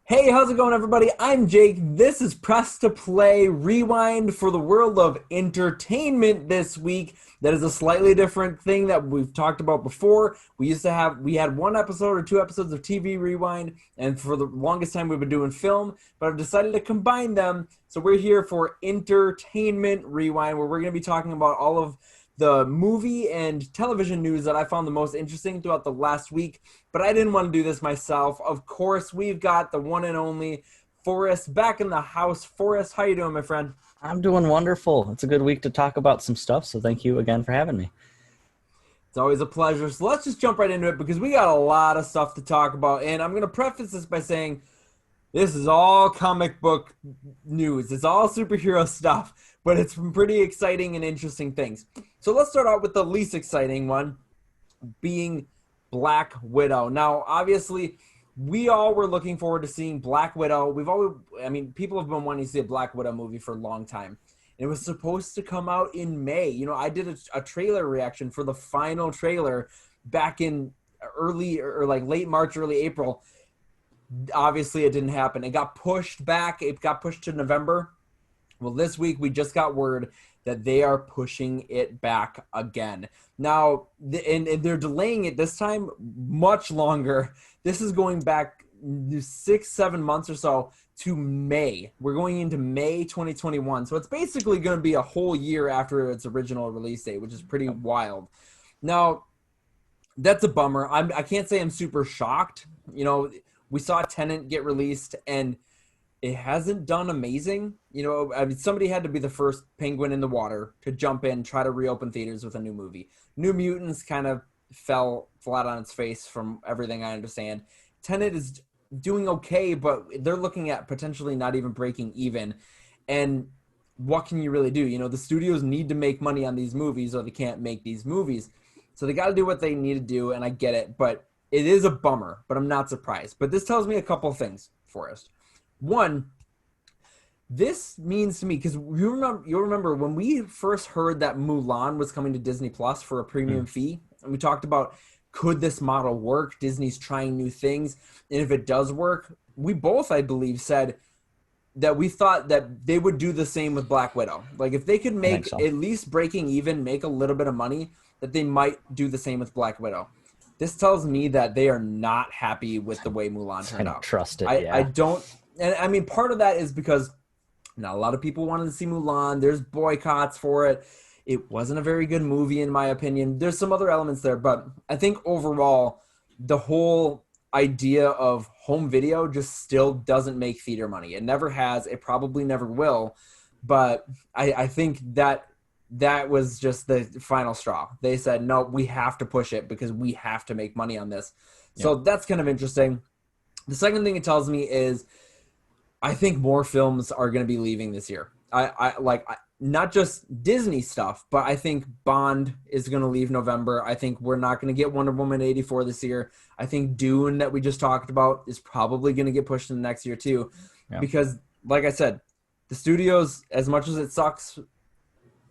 Hey, how's it going, everybody? I'm Jake. This is Press to Play Rewind for the world of entertainment this week. That is a slightly different thing that we've talked about before. We had one episode or two episodes of TV Rewind, and for the longest time we've been doing film, but I've decided to combine them. So we're here for Entertainment Rewind, where we're going to be talking about all of the movie and television news that I found the most interesting throughout the last week, but I didn't want to do this myself. Of course, we've got the one and only Forrest back in the house. Forrest, how you doing, my friend? I'm doing wonderful. It's a good week to talk about some stuff, so thank you again for having me. It's always a pleasure. So let's just jump right into it because we got a lot of stuff to talk about, and I'm going to preface this by saying this is all comic book news. It's all superhero stuff, but it's some pretty exciting and interesting things. So let's start out with the least exciting one, being Black Widow. Now, obviously, we all were looking forward to seeing Black Widow. People have been wanting to see a Black Widow movie for a long time. It was supposed to come out in May. You know, I did a trailer reaction for the final trailer back in late March, early April. Obviously, it didn't happen. It got pushed back. It got pushed to November. Well, this week we just got word that they are pushing it back again. Now, and they're delaying it this time much longer. This is going back 6-7 months or so to May. We're going into May 2021. So it's basically going to be a whole year after its original release date, which is pretty wild. Now, that's a bummer. I can't say I'm super shocked. You know, we saw Tenet get released, and it hasn't done amazing. You know, I mean, somebody had to be the first penguin in the water to jump in, try to reopen theaters with a new movie. New Mutants kind of fell flat on its face from everything I understand. Tenet is doing okay, but they're looking at potentially not even breaking even. And what can you really do? You know, the studios need to make money on these movies or they can't make these movies. So they got to do what they need to do, and I get it. But it is a bummer, but I'm not surprised. But this tells me a couple of things, Forrest. One, this means to me, because you'll remember when we first heard that Mulan was coming to Disney Plus for a premium fee, and we talked about, could this model work? Disney's trying new things. And if it does work, we both, I believe, said that we thought that they would do the same with Black Widow. Like if they could make at least breaking even, make a little bit of money, that they might do the same with Black Widow. This tells me that they are not happy with the way Mulan turned out. I don't trust it, I don't. And I mean, part of that is because not a lot of people wanted to see Mulan. There's boycotts for it. It wasn't a very good movie, in my opinion. There's some other elements there, but I think overall, the whole idea of home video just still doesn't make theater money. It never has. It probably never will. But I think that was just the final straw. They said, no, we have to push it because we have to make money on this. So that's kind of interesting. The second thing it tells me is I think more films are going to be leaving this year. Not just Disney stuff, but I think Bond is going to leave November. I think we're not going to get Wonder Woman 84 this year. I think Dune that we just talked about is probably going to get pushed into next year too. Yeah. Because, like I said, the studios, as much as it sucks,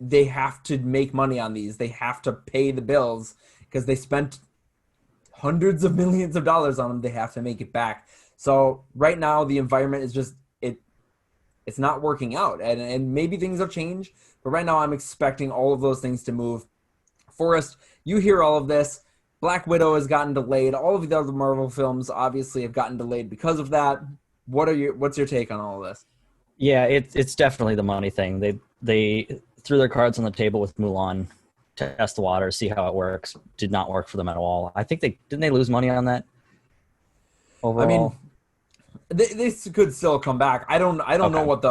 they have to make money on these. They have to pay the bills because they spent hundreds of millions of dollars on them. They have to make it back. So right now the environment is just it's not working out, and maybe things will change, but right now I'm expecting all of those things to move. Forrest, you hear all of this. Black Widow has gotten delayed. All of the other Marvel films obviously have gotten delayed because of that. What's your take on all of this? Yeah, it's definitely the money thing. They threw their cards on the table with Mulan, test the water, see how it works. Did not work for them at all. I think didn't they lose money on that overall? I mean, they could still come back. I don't know what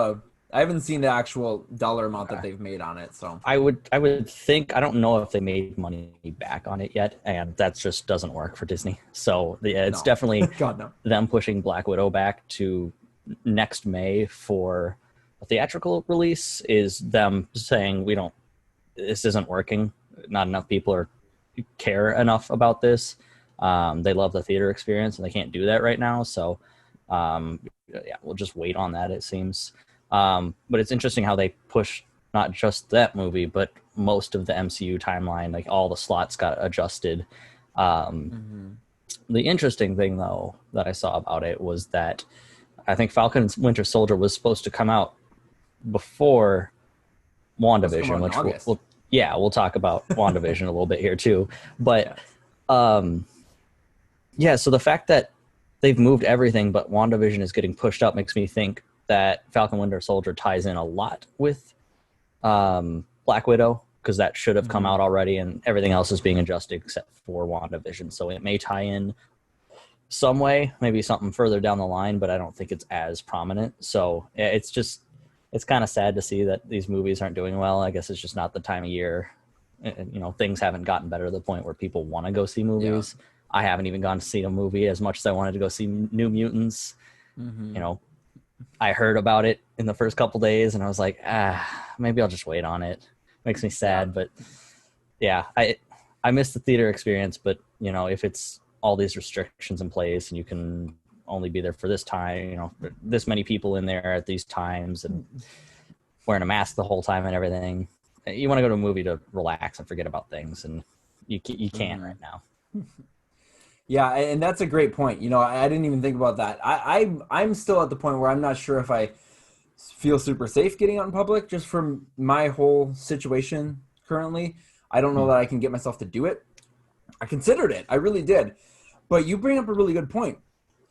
I haven't seen the actual dollar amount that they've made on it. So I would think, I don't know if they made money back on it yet, and that just doesn't work for Disney. So it's definitely God, no. them pushing Black Widow back to next May for a theatrical release is them saying this isn't working. Not enough people care enough about this. They love the theater experience and they can't do that right now. So we'll just wait on that, it seems. But it's interesting how they push not just that movie, but most of the MCU timeline, like all the slots got adjusted. The interesting thing, though, that I saw about it was that I think Falcon and Winter Soldier was supposed to come out before Let's come out WandaVision, in which August. we'll talk about WandaVision a little bit here too. But Yes. um, yeah, so the fact that they've moved everything, but WandaVision is getting pushed up makes me think that Falcon Winter Soldier ties in a lot with Black Widow, because that should have come Mhm. out already, and everything else is being adjusted except for WandaVision. So it may tie in some way, maybe something further down the line, but I don't think it's as prominent. So it's kind of sad to see that these movies aren't doing well. I guess it's just not the time of year. And, things haven't gotten better to the point where people want to go see Yeah. movies. I haven't even gone to see a movie as much as I wanted to go see New Mutants. You Hmm. know, I heard about it in the first couple days and I was like, maybe I'll just wait on it. Makes me Yeah. sad, but yeah, I miss the theater experience, but if it's all these restrictions in place and you can only be there for this time, this many people in there at these times and wearing a mask the whole time and everything. You want to go to a movie to relax and forget about things, and you can't Hmm. right now. Yeah, and that's a great point. I didn't even think about that. I'm still at the point where I'm not sure if I feel super safe getting out in public just from my whole situation currently. I don't know Hmm. that I can get myself to do it. I considered it. I really did. But you bring up a really good point.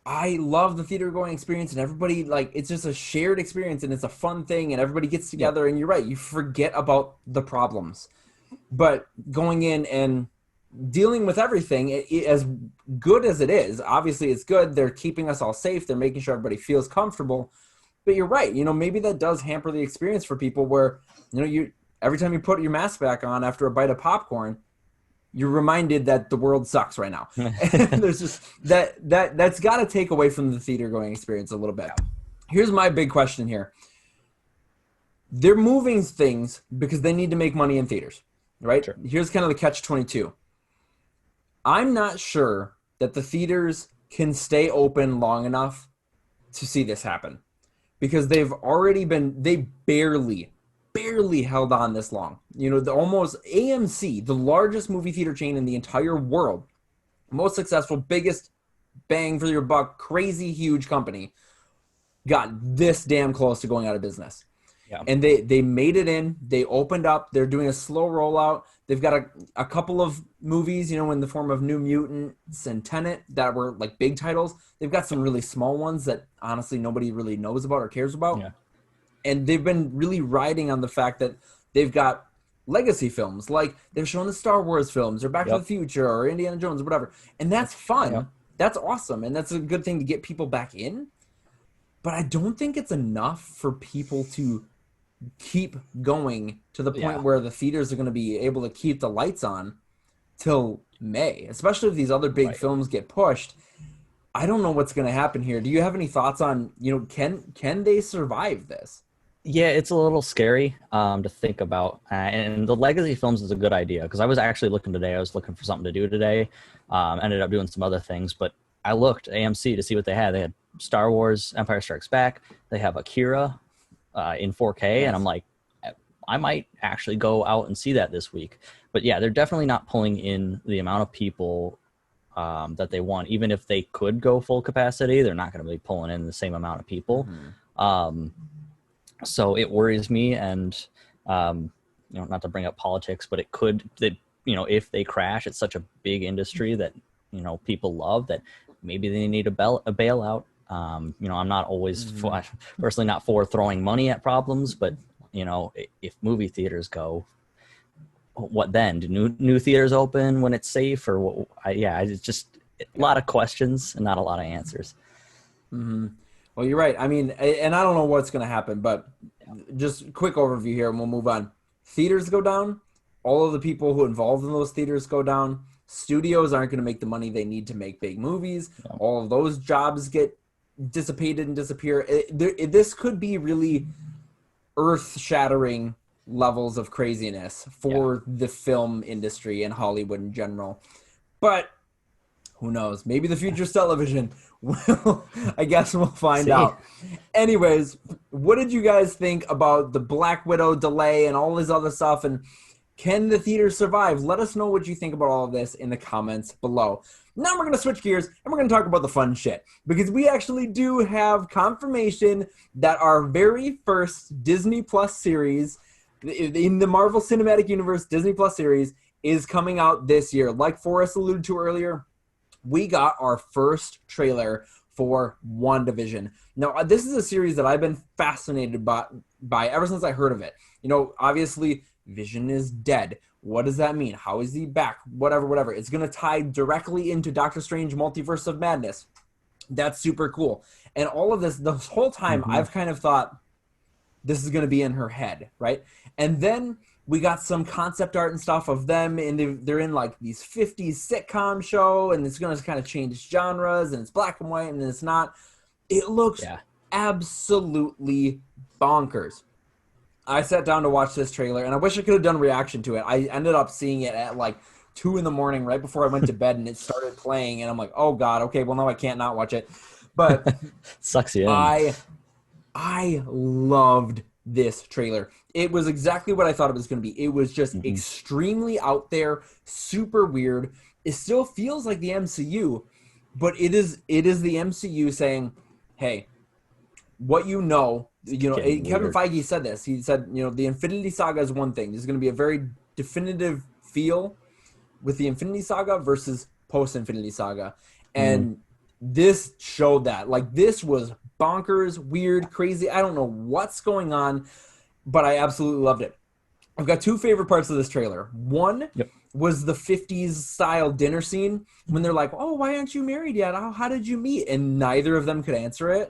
I love the theater going experience, and everybody, like, it's just a shared experience and it's a fun thing and everybody gets Yep. together, and you're right, you forget about the problems. But going in and dealing with everything, as good as it is, obviously it's good. They're keeping us all safe. They're making sure everybody feels comfortable. But you're right. Maybe that does hamper the experience for people where, you every time you put your mask back on after a bite of popcorn, you're reminded that the world sucks right now. And there's just that's got to take away from the theater going experience a little bit. Yeah. Here's my big question here. They're moving things because they need to make money in theaters, right? Sure. Here's kind of the catch 22. I'm not sure that the theaters can stay open long enough to see this happen, because they barely held on this long. The almost AMC, the largest movie theater chain in the entire world, most successful, biggest bang for your buck, crazy huge company, got this damn close to going out of business. Yeah. And they made it in. They opened up. They're doing a slow rollout. They've got a couple of movies, in the form of New Mutants and Tenet, that were like big titles. They've got some really small ones that honestly nobody really knows about or cares about. Yeah. And they've been really riding on the fact that they've got legacy films, like they're showing the Star Wars films or Back to the Yep. Future or Indiana Jones or whatever. And that's Yep. fun. That's awesome. And that's a good thing to get people back in. But I don't think it's enough for people to keep going to the point Yeah. where the theaters are going to be able to keep the lights on till May, especially if these other big Right. films get pushed. I don't know what's going to happen here. Do you have any thoughts on, can they survive this? Yeah, it's a little scary to think about. And the legacy films is a good idea, because I was actually looking today. I was looking for something to do today. Ended up doing some other things, but I looked AMC to see what they had. They had Star Wars, Empire Strikes Back. They have Akira in 4K, and I'm Nice. like, I might actually go out and see that this week. But yeah, they're definitely not pulling in the amount of people that they want. Even if they could go full capacity, they're not going to be pulling in the same amount of people. Mm-hmm. Um, so it worries me, and not to bring up politics, but it could that if they crash, it's such a big industry that people love, that maybe they need a bailout. I'm not always Mm-hmm. personally not for throwing money at problems, but if movie theaters go, what then? Do new theaters open when it's safe, or what? It's just a Yeah. lot of questions and not a lot of answers. Mm-hmm. Well, you're right. I mean, and I don't know what's going to happen, but just quick overview here and we'll move on. Theaters go down. All of the people who involved in those theaters go down. Studios aren't going to make the money they need to make big movies. Yeah. All of those jobs get dissipated and disappear. This could be really earth-shattering levels of craziness Yeah. for the film industry and Hollywood in general. But who knows? Maybe the future's television. Well, I guess we'll find See. out. Anyways, what did you guys think about the Black Widow delay and all this other stuff? And Can the theater survive? Let us know what you think about all of this in the comments below. Now we're going to switch gears and we're going to talk about the fun shit, because we actually do have confirmation that our very first Disney Plus series in the Marvel Cinematic Universe Disney Plus series is coming out this year. Like Forrest alluded to earlier, we got our first trailer for WandaVision. Now, this is a series that I've been fascinated by ever since I heard of it. You know, obviously, Vision is dead. What does that mean? How is he back? Whatever. It's going to tie directly into Doctor Strange Multiverse of Madness. That's super cool. And all of this, the whole time, I've kind of thought this is going to be in her head, right? And then we got some concept art and stuff of them, and they're in like these 50s sitcom show, and it's going to kind of change genres, and it's black and white, and it's not. It looks absolutely bonkers. I sat down to watch this trailer, and I wish I could have done a reaction to it. I ended up seeing it at like 2 in the morning, right before I went to bed, and it started playing, and I'm like, oh God, okay, well now I can't not watch it. But sucks you in. I loved this trailer. It was exactly what I thought it was going to be. It was just extremely out there, super weird. It still feels like the MCU, but it is the MCU saying, hey, what Kevin Feige said this. He said, the Infinity Saga is one thing. There's going to be a very definitive feel with the Infinity Saga versus post-Infinity Saga. And this showed that. Like, this was bonkers, weird, crazy. I don't know what's going on, but I absolutely loved it. I've got 2 favorite parts of this trailer. One was the 50s style dinner scene when they're like, oh, why aren't you married yet? How did you meet? And neither of them could answer it.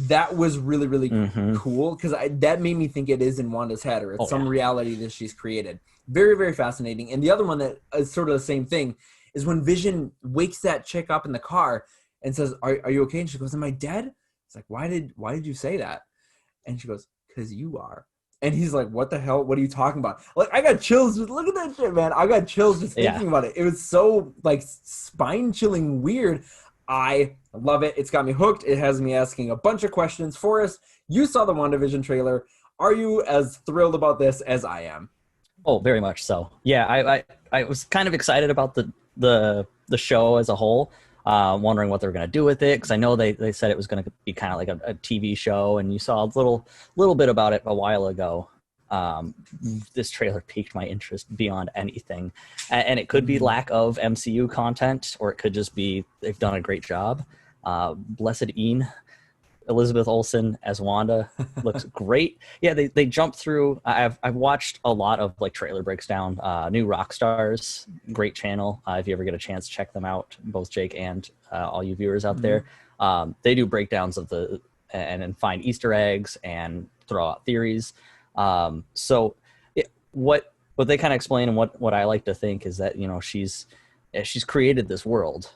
That was really, really cool, because that made me think it is in Wanda's head, or it's some reality that she's created. Very, very fascinating. And the other one that is sort of the same thing is when Vision wakes that chick up in the car and says, are you okay? And she goes, am I dead? It's like, why did you say that? And she goes, because you are. And he's like, what the hell? What are you talking about? Like, I got chills. Just look at that shit, man. I got chills just thinking about it. It was so, like, spine-chilling weird. I love it. It's got me hooked. It has me asking a bunch of questions. Forrest, you saw the WandaVision trailer. Are you as thrilled about this as I am? Oh, very much so. Yeah, I was kind of excited about the show as a whole. Wondering what they're going to do with it, because I know they said it was going to be kind of like a TV show, and you saw a little bit about it a while ago. This trailer piqued my interest beyond anything, and it could be lack of MCU content, or it could just be they've done a great job. Blessed Ian, Elizabeth Olsen as Wanda looks great. Yeah, they jumped through. I've watched a lot of like trailer breaks down. New Rockstars, great channel. If you ever get a chance, check them out. Both Jake and all you viewers out there. They do breakdowns of and find Easter eggs and throw out theories. So what they kind of explain, and what I like to think is that she's created this world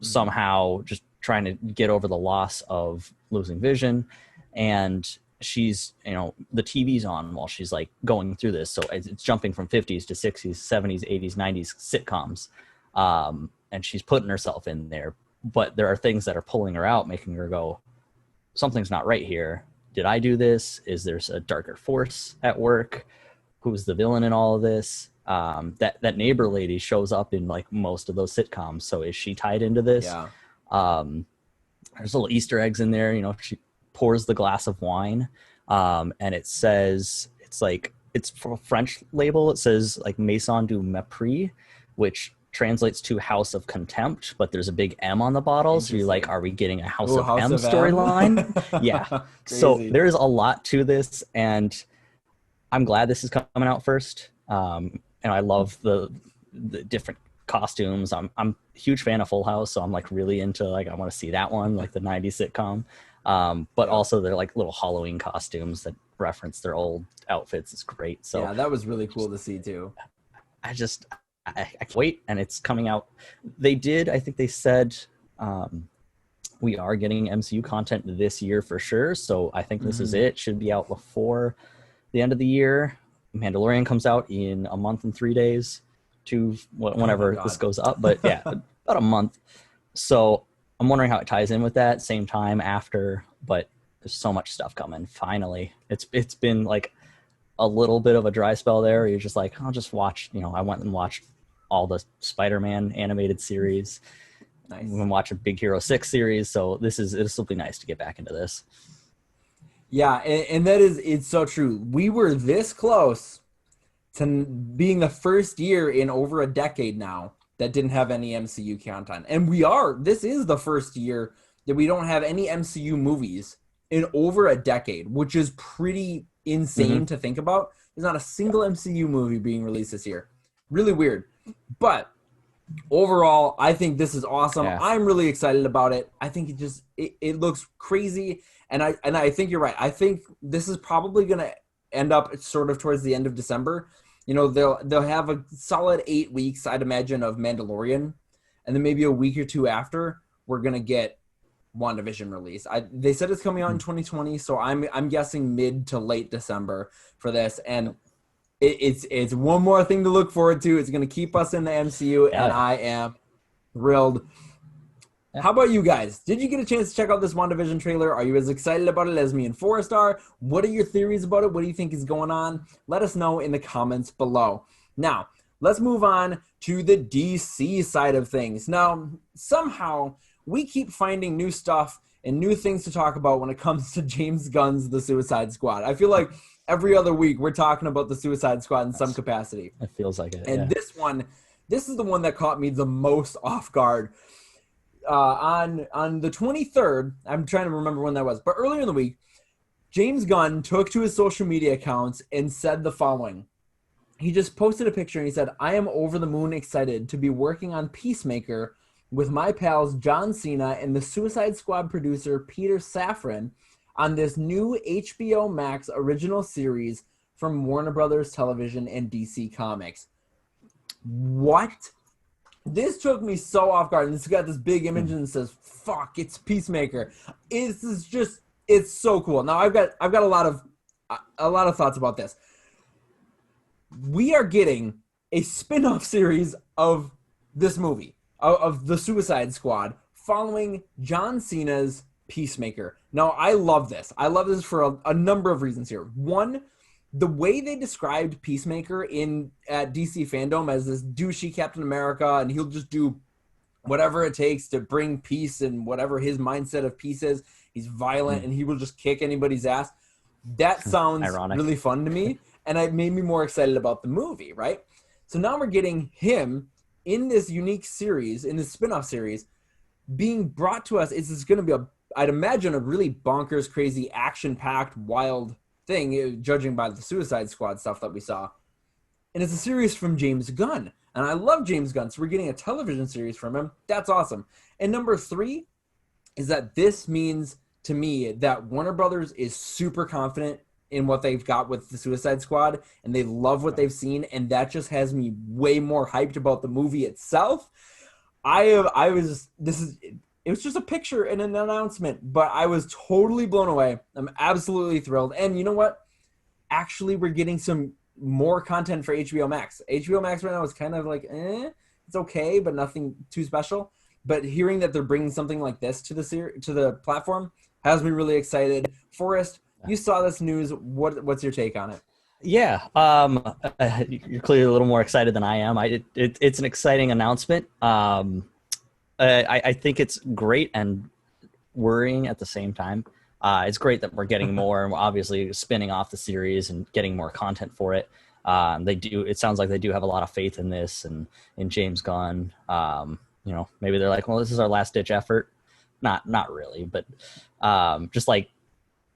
somehow, just trying to get over the loss of losing Vision, and she's the TV's on while she's like going through this, so it's jumping from 50s to 60s, 70s, 80s, 90s sitcoms, and she's putting herself in there, but there are things that are pulling her out, making her go, something's not right here. Did I do this? Is there a darker force at work? Who's the villain in all of this? That neighbor lady shows up in like most of those sitcoms, so is she tied into this? There's little Easter eggs in there. She pours the glass of wine, and it says, it's for a French label. It says like Maison du Mépris, which translates to House of Contempt, but there's a big M on the bottle. So you're like, are we getting a House of M storyline? Yeah. So there's a lot to this, and I'm glad this is coming out first. And I love the different costumes. I'm a huge fan of Full House, so I'm like really into like, I want to see that one, like the 90s sitcom. But also they're like little Halloween costumes that reference their old outfits. It's great. So yeah, that was really cool to see too. I can't wait, and it's coming out. I think they said we are getting MCU content this year for sure. So I think this is it. Should be out before the end of the year. Mandalorian comes out in a month and 3 days to whenever this goes up, but yeah, about a month. So I'm wondering how it ties in with that same time after, but there's so much stuff coming. Finally, it's been like a little bit of a dry spell there. You're just like, I'll just watch. I went and watched all the Spider-Man animated series. We've Nice. been watching Big Hero 6 series, so this will be nice to get back into this. Yeah, and that is it's so true. We were this close to being the first year in over a decade now that didn't have any MCU content. And this is the first year that we don't have any MCU movies in over a decade, which is pretty insane Mm-hmm. to think about. There's not a Yeah. single MCU movie being released this year. Really weird. But overall, I think this is awesome. Yeah. I'm really excited about it. I think it looks crazy, and I think you're right. I think this is probably going to end up sort of towards the end of December. They'll have a solid 8 weeks, I'd imagine, of Mandalorian, and then maybe a week or two after we're gonna get WandaVision release. They said it's coming out in 2020, so I'm guessing mid to late December for this, and it's one more thing to look forward to. It's going to keep us in the MCU, and Yeah. I am thrilled. Yeah. How about you guys? Did you get a chance to check out this WandaVision trailer? Are you as excited about it as me and Forrest are? What are your theories about it? What do you think is going on? Let us know in the comments below. Now, let's move on to the DC side of things. Now, somehow, we keep finding new stuff and new things to talk about when it comes to James Gunn's The Suicide Squad. I feel like every other week we're talking about The Suicide Squad in some capacity. It feels like it. And Yeah. this is the one that caught me the most off guard. On the 23rd, I'm trying to remember when that was, but earlier in the week, James Gunn took to his social media accounts and said the following. He just posted a picture and he said, "I am over the moon excited to be working on Peacemaker with my pals John Cena and the Suicide Squad producer Peter Safran on this new HBO Max original series from Warner Brothers Television and DC Comics." What? This took me so off guard. And it's got this big image and it says, "Fuck, it's Peacemaker." It's so cool. Now I've got a lot of thoughts about this. We are getting a spin-off series of this movie, of the Suicide Squad, following John Cena's Peacemaker. Now, I love this. I love this for a number of reasons here. One, the way they described Peacemaker at DC fandom as this douchey Captain America, and he'll just do whatever it takes to bring peace and whatever his mindset of peace is. He's violent and he will just kick anybody's ass. That sounds Ironic. really fun to me, and it made me more excited about the movie, right? So now we're getting him in this unique series, in this spin-off series, being brought to us. It's going to be I'd imagine, a really bonkers, crazy, action-packed, wild thing, judging by the Suicide Squad stuff that we saw. And it's a series from James Gunn. And I love James Gunn, so we're getting a television series from him. That's awesome. And number 3 is that this means to me that Warner Brothers is super confident in what they've got with the Suicide Squad, and they love what they've seen, and that just has me way more hyped about the movie itself. It was just a picture and an announcement, but I was totally blown away. I'm absolutely thrilled. And you know what? Actually, we're getting some more content for HBO Max. HBO Max right now is kind of like, it's okay, but nothing too special. But hearing that they're bringing something like this to the platform has me really excited. Forrest, you saw this news. What's your take on it? Yeah, you're clearly a little more excited than I am. It's an exciting announcement. I think it's great and worrying at the same time. It's great that we're getting more, and we're obviously spinning off the series and getting more content for it. It sounds like they do have a lot of faith in this and in James Gunn. Maybe they're like, well, this is our last ditch effort. Not really, but just like,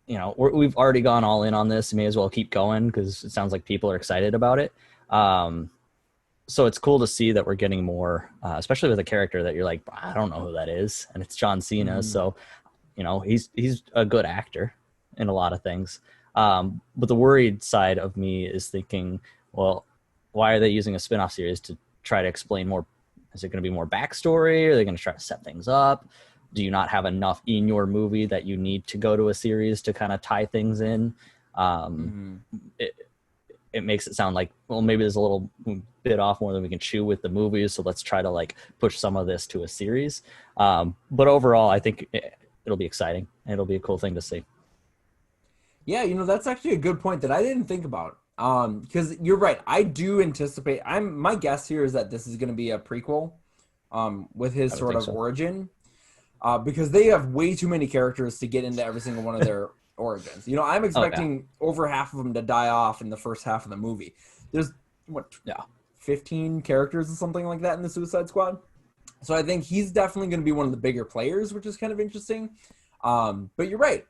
we've already gone all in on this. May as well keep going because it sounds like people are excited about it. So it's cool to see that we're getting more, especially with a character that you're like, I don't know who that is, and it's John Cena. So, he's a good actor in a lot of things. But the worried side of me is thinking, well, why are they using a spin-off series to try to explain more? Is it going to be more backstory? Are they going to try to set things up? Do you not have enough in your movie that you need to go to a series to kind of tie things in? It makes it sound like, well, maybe there's a little bit off more than we can chew with the movies, so let's try to like push some of this to a series. But overall, I think it'll be exciting. It'll be a cool thing to see. Yeah, that's actually a good point that I didn't think about. Because you're right. I do anticipate. My guess here is that this is going to be a prequel, with his I would sort think of so. origin, because they have way too many characters to get into every single one of their origins. I'm Oh yeah, expecting over half of them to die off in the first half of the movie. There's what yeah. 15 characters or something like that in the Suicide Squad. So I think he's definitely going to be one of the bigger players, which is kind of interesting. But you're right.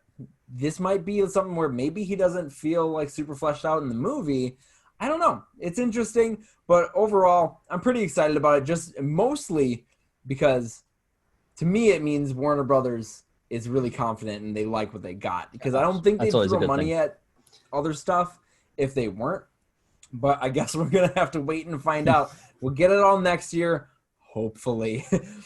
This might be something where maybe he doesn't feel like super fleshed out in the movie. I don't know. It's interesting, but overall, I'm pretty excited about it. Just mostly because to me, it means Warner Brothers is really confident and they like what they got. Because I don't think That's they'd always a throw good thing. money at other stuff if they weren't. But I guess we're gonna have to wait and find out. We'll get it all next year, hopefully.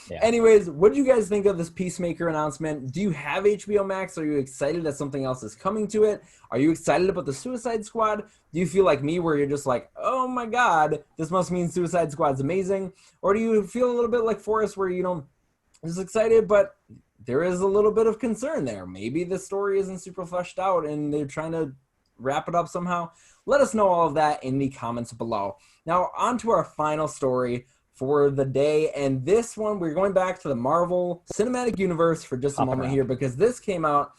Yeah. Anyways, what do you guys think of this Peacemaker announcement? Do you have HBO Max? Are you excited that something else is coming to it? Are you excited about the Suicide Squad? Do you feel like me, where you're just like, oh my god, this must mean Suicide Squad's amazing? Or do you feel a little bit like Forrest, where just excited, but there is a little bit of concern there? Maybe the story isn't super fleshed out and they're trying to wrap it up somehow. Let us know all of that in the comments below. Now, on to our final story for the day. And this one, we're going back to the Marvel Cinematic Universe for just a Hopping moment around. here, because this came out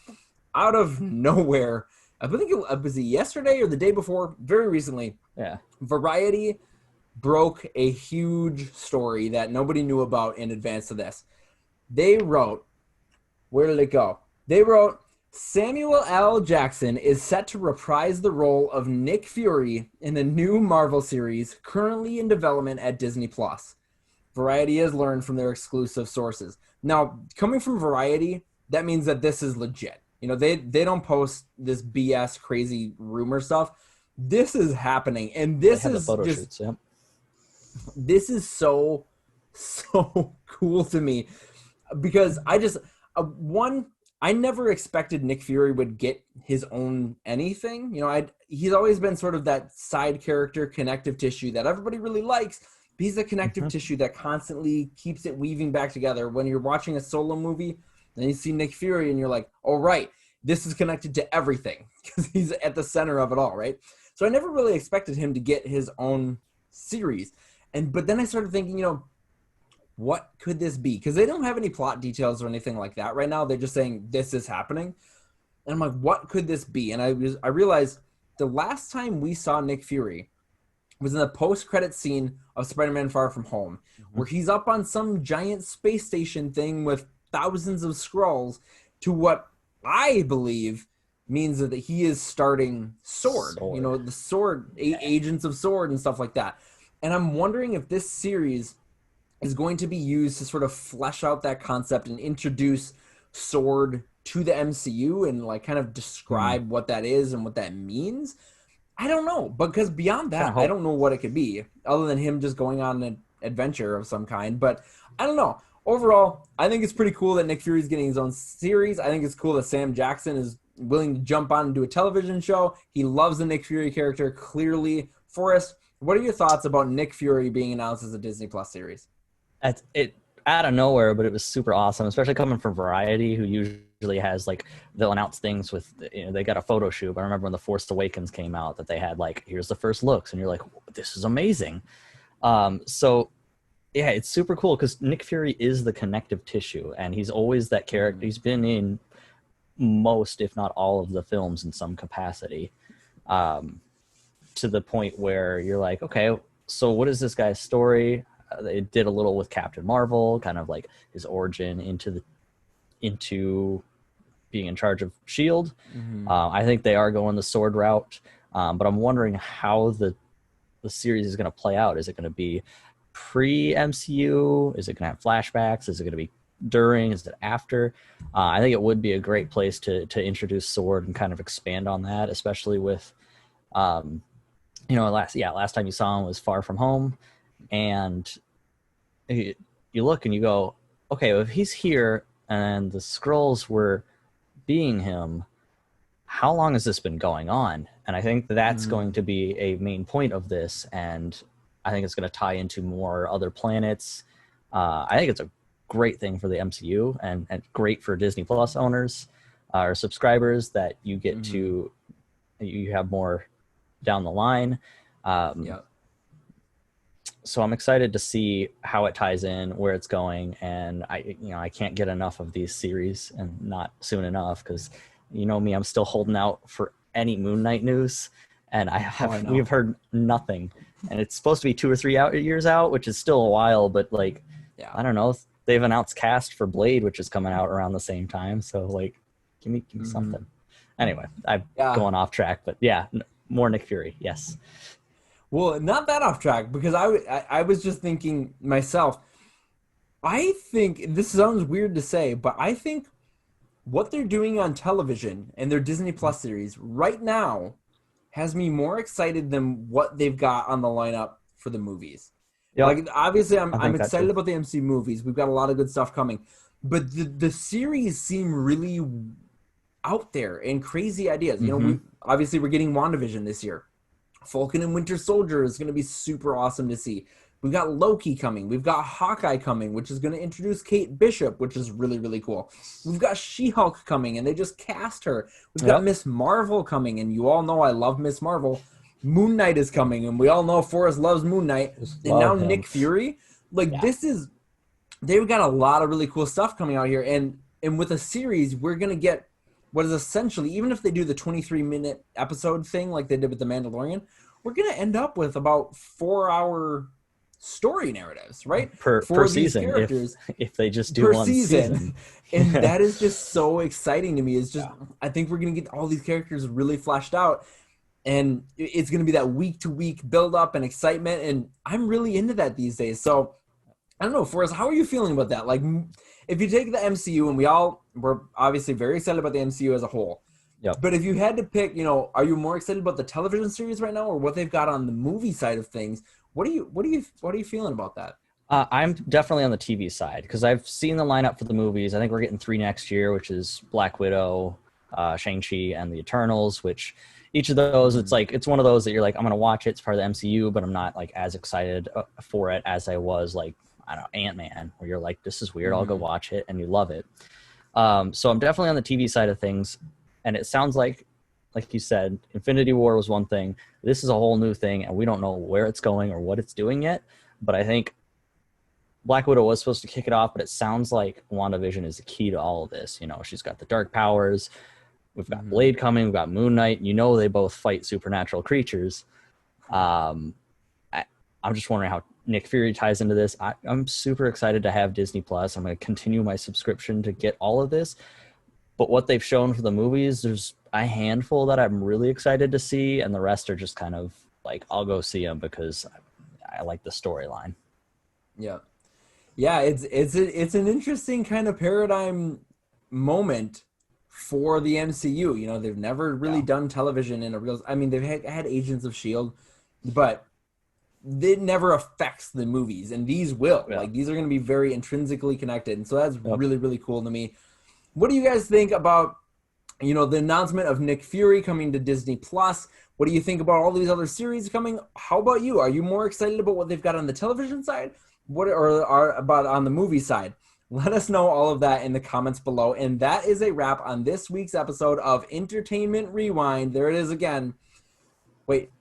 of nowhere. I think it was yesterday or the day before, very recently. Yeah. Variety broke a huge story that nobody knew about in advance of this. They wrote, where did it go? They wrote, Samuel L. Jackson is set to reprise the role of Nick Fury in the new Marvel series currently in development at Disney Plus. Variety has learned from their exclusive sources. Now, coming from Variety, that means that this is legit. They don't post this BS crazy rumor stuff. This is happening, and They this have the is photo just shoots. Yeah. so cool to me, because I never expected Nick Fury would get his own anything. He's always been sort of that side character, connective tissue that everybody really likes. But he's the connective Mm-hmm. tissue that constantly keeps it weaving back together. When you're watching a solo movie, then you see Nick Fury and you're like, oh, right, this is connected to everything because he's at the center of it all, right? So I never really expected him to get his own series. But then I started thinking, what could this be? Because they don't have any plot details or anything like that right now. They're just saying this is happening. And I'm like, what could this be? And I realized the last time we saw Nick Fury was in the post-credit scene of Spider-Man Far From Home, Mm-hmm. where he's up on some giant space station thing with thousands of Skrulls, to what I believe means that he is starting Sword. The Sword, Agents of Sword and stuff like that. And I'm wondering if this series is going to be used to sort of flesh out that concept and introduce Sword to the MCU and like kind of describe what that is and what that means. I don't know, because beyond Kind that, of I hope. don't know what it could be other than him just going on an adventure of some kind. But I don't know. Overall, I think it's pretty cool that Nick Fury's getting his own series. I think it's cool that Sam Jackson is willing to jump on and do a television show. He loves the Nick Fury character, clearly. Forrest, what are your thoughts about Nick Fury being announced as a Disney Plus series? It out of nowhere, but it was super awesome, especially coming from Variety, who usually has like they'll announce things with they got a photo shoot. I remember when The Force Awakens came out that they had like here's the first looks, and you're like, this is amazing. So yeah, it's super cool because Nick Fury is the connective tissue, and he's always that character. He's been in most, if not all, of the films in some capacity. To the point where you're like, okay, so what is this guy's story? They did a little with Captain Marvel, kind of like his origin into being in charge of Shield. Mm-hmm. I think they are going the Sword route, but I'm wondering how the series is going to play out. Is it going to be pre MCU? Is it going to have flashbacks? Is it going to be during? Is it after? I think it would be a great place to introduce Sword and kind of expand on that, especially with last time you saw him was Far From Home, and you look and you go, okay, well, if he's here and the Skrulls were being him, how long has this been going on? And I think that's going to be a main point of this, and I think it's going to tie into more other planets. I think it's a great thing for the MCU and great for Disney Plus owners or subscribers that you get to you have more down the line. Yeah. So I'm excited to see how it ties in, where it's going, and I can't get enough of these series, and not soon enough, because you know me, I'm still holding out for any Moon Knight news, and I know. we've heard nothing, and it's supposed to be 2 or 3 years out, which is still a while, but like, Yeah. I don't know, they've announced cast for Blade, which is coming out around the same time, so like, give me something. Anyway, I'm Yeah. going off track, but yeah, more Nick Fury, yes. Well, not that off track, because I was just thinking myself. I think this sounds weird to say, but I think what they're doing on television and their Disney Plus series right now has me more excited than what they've got on the lineup for the movies. Yep, Like, obviously, I'm I I'm think that excited too. about the MC movies. We've got a lot of good stuff coming, but the series seem really out there and crazy ideas. You know, Mm-hmm. we're getting WandaVision this year. Falcon and Winter Soldier is going to be super awesome to see. We've got Loki coming. We've got Hawkeye coming, which is going to introduce Kate Bishop, which is really, really cool. We've got She-Hulk coming, and they just cast her. We've got Yep. Miss Marvel coming, and you all know I love Miss Marvel. Moon Knight is coming, and we all know Forrest loves Moon Knight. Just And now love him. Nick Fury. Like, Yeah. they've got a lot of really cool stuff coming out here. And with a series, we're going to get what is essentially, even if they do the 23-minute episode thing like they did with The Mandalorian, we're going to end up with about 4-hour story narratives, right? Per For these season, characters if they just do per one season. And that is just so exciting to me. It's just, I think we're going to get all these characters really fleshed out. And it's going to be that week-to-week build-up and excitement. And I'm really into that these days. So, I don't know, Forrest, how are you feeling about that? Like, if you take the MCU, and we're obviously very excited about the MCU as a whole. Yep. But if you had to pick, are you more excited about the television series right now, or what they've got on the movie side of things? What are you feeling about that? I'm definitely on the TV side, because I've seen the lineup for the movies. I think we're getting 3 next year, which is Black Widow, Shang-Chi, and the Eternals, which each of those, it's one of those that you're like, I'm going to watch it. It's part of the MCU, but I'm not like as excited for it as I was like, I don't know, Ant-Man, where you're like, this is weird. I'll go watch it, and you love it. So I'm definitely on the TV side of things. And it sounds like you said, Infinity War was one thing. This is a whole new thing, and we don't know where it's going or what it's doing yet. But I think Black Widow was supposed to kick it off, but it sounds like WandaVision is the key to all of this. She's got the dark powers. We've got Blade coming. We've got Moon Knight. They both fight supernatural creatures. I'm just wondering how Nick Fury ties into this. I'm super excited to have Disney Plus. I'm going to continue my subscription to get all of this. But what they've shown for the movies, there's a handful that I'm really excited to see, and the rest are just kind of like, I'll go see them because I like the storyline. Yeah. Yeah, it's an interesting kind of paradigm moment for the MCU. They've never really done television in a real. I mean, they've had Agents of Shield, but it never affects the movies, and these will. Yeah. Like, these are going to be very intrinsically connected, and so that's really, really cool to me. What do you guys think about, the announcement of Nick Fury coming to Disney Plus? What do you think about all these other series coming? How about you? Are you more excited about what they've got on the television side? Or about on the movie side? Let us know all of that in the comments below. And that is a wrap on this week's episode of Entertainment Rewind. There it is again.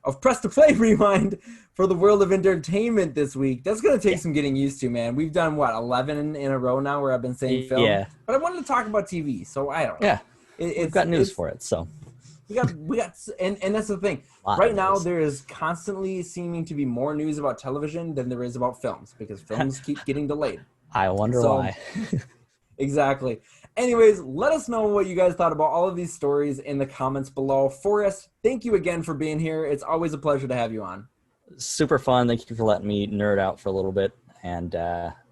Of Press to Play Rewind for the world of entertainment this week. That's going to take some getting used to, man. We've done, 11 in a row now where I've been saying film? Yeah. But I wanted to talk about TV, so I don't know. Yeah. We've got news for it, so. We got, and that's the thing. Right now, there is constantly seeming to be more news about television than there is about films, because films keep getting delayed. I wonder why. Exactly. Anyways, let us know what you guys thought about all of these stories in the comments below. Forrest, thank you again for being here. It's always a pleasure to have you on. Super fun. Thank you for letting me nerd out for a little bit, and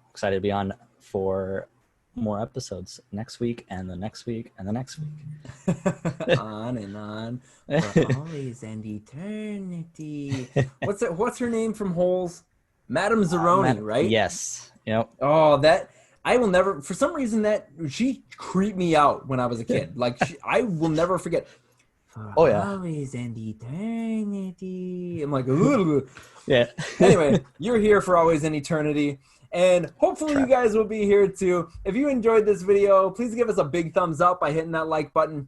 excited to be on for more episodes next week and the next week and the next week. On and on for always and eternity. What's her name from Holes? Madame Zeroni, right? Yes. Yep. Oh, that I will never. For some reason, that she creeped me out when I was a kid. Like, I will never forget. For always and eternity. I'm like, ugh. Yeah. Anyway, you're here for always and eternity. And hopefully you guys will be here too. If you enjoyed this video, please give us a big thumbs up by hitting that like button.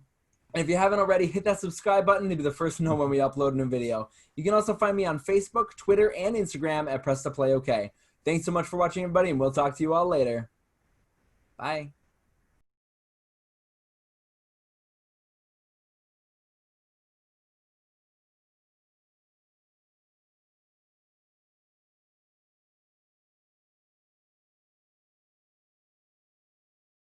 And if you haven't already, hit that subscribe button to be the first to know when we upload a new video. You can also find me on Facebook, Twitter, and Instagram at Press to Play OK. Thanks so much for watching, everybody, and we'll talk to you all later. Bye.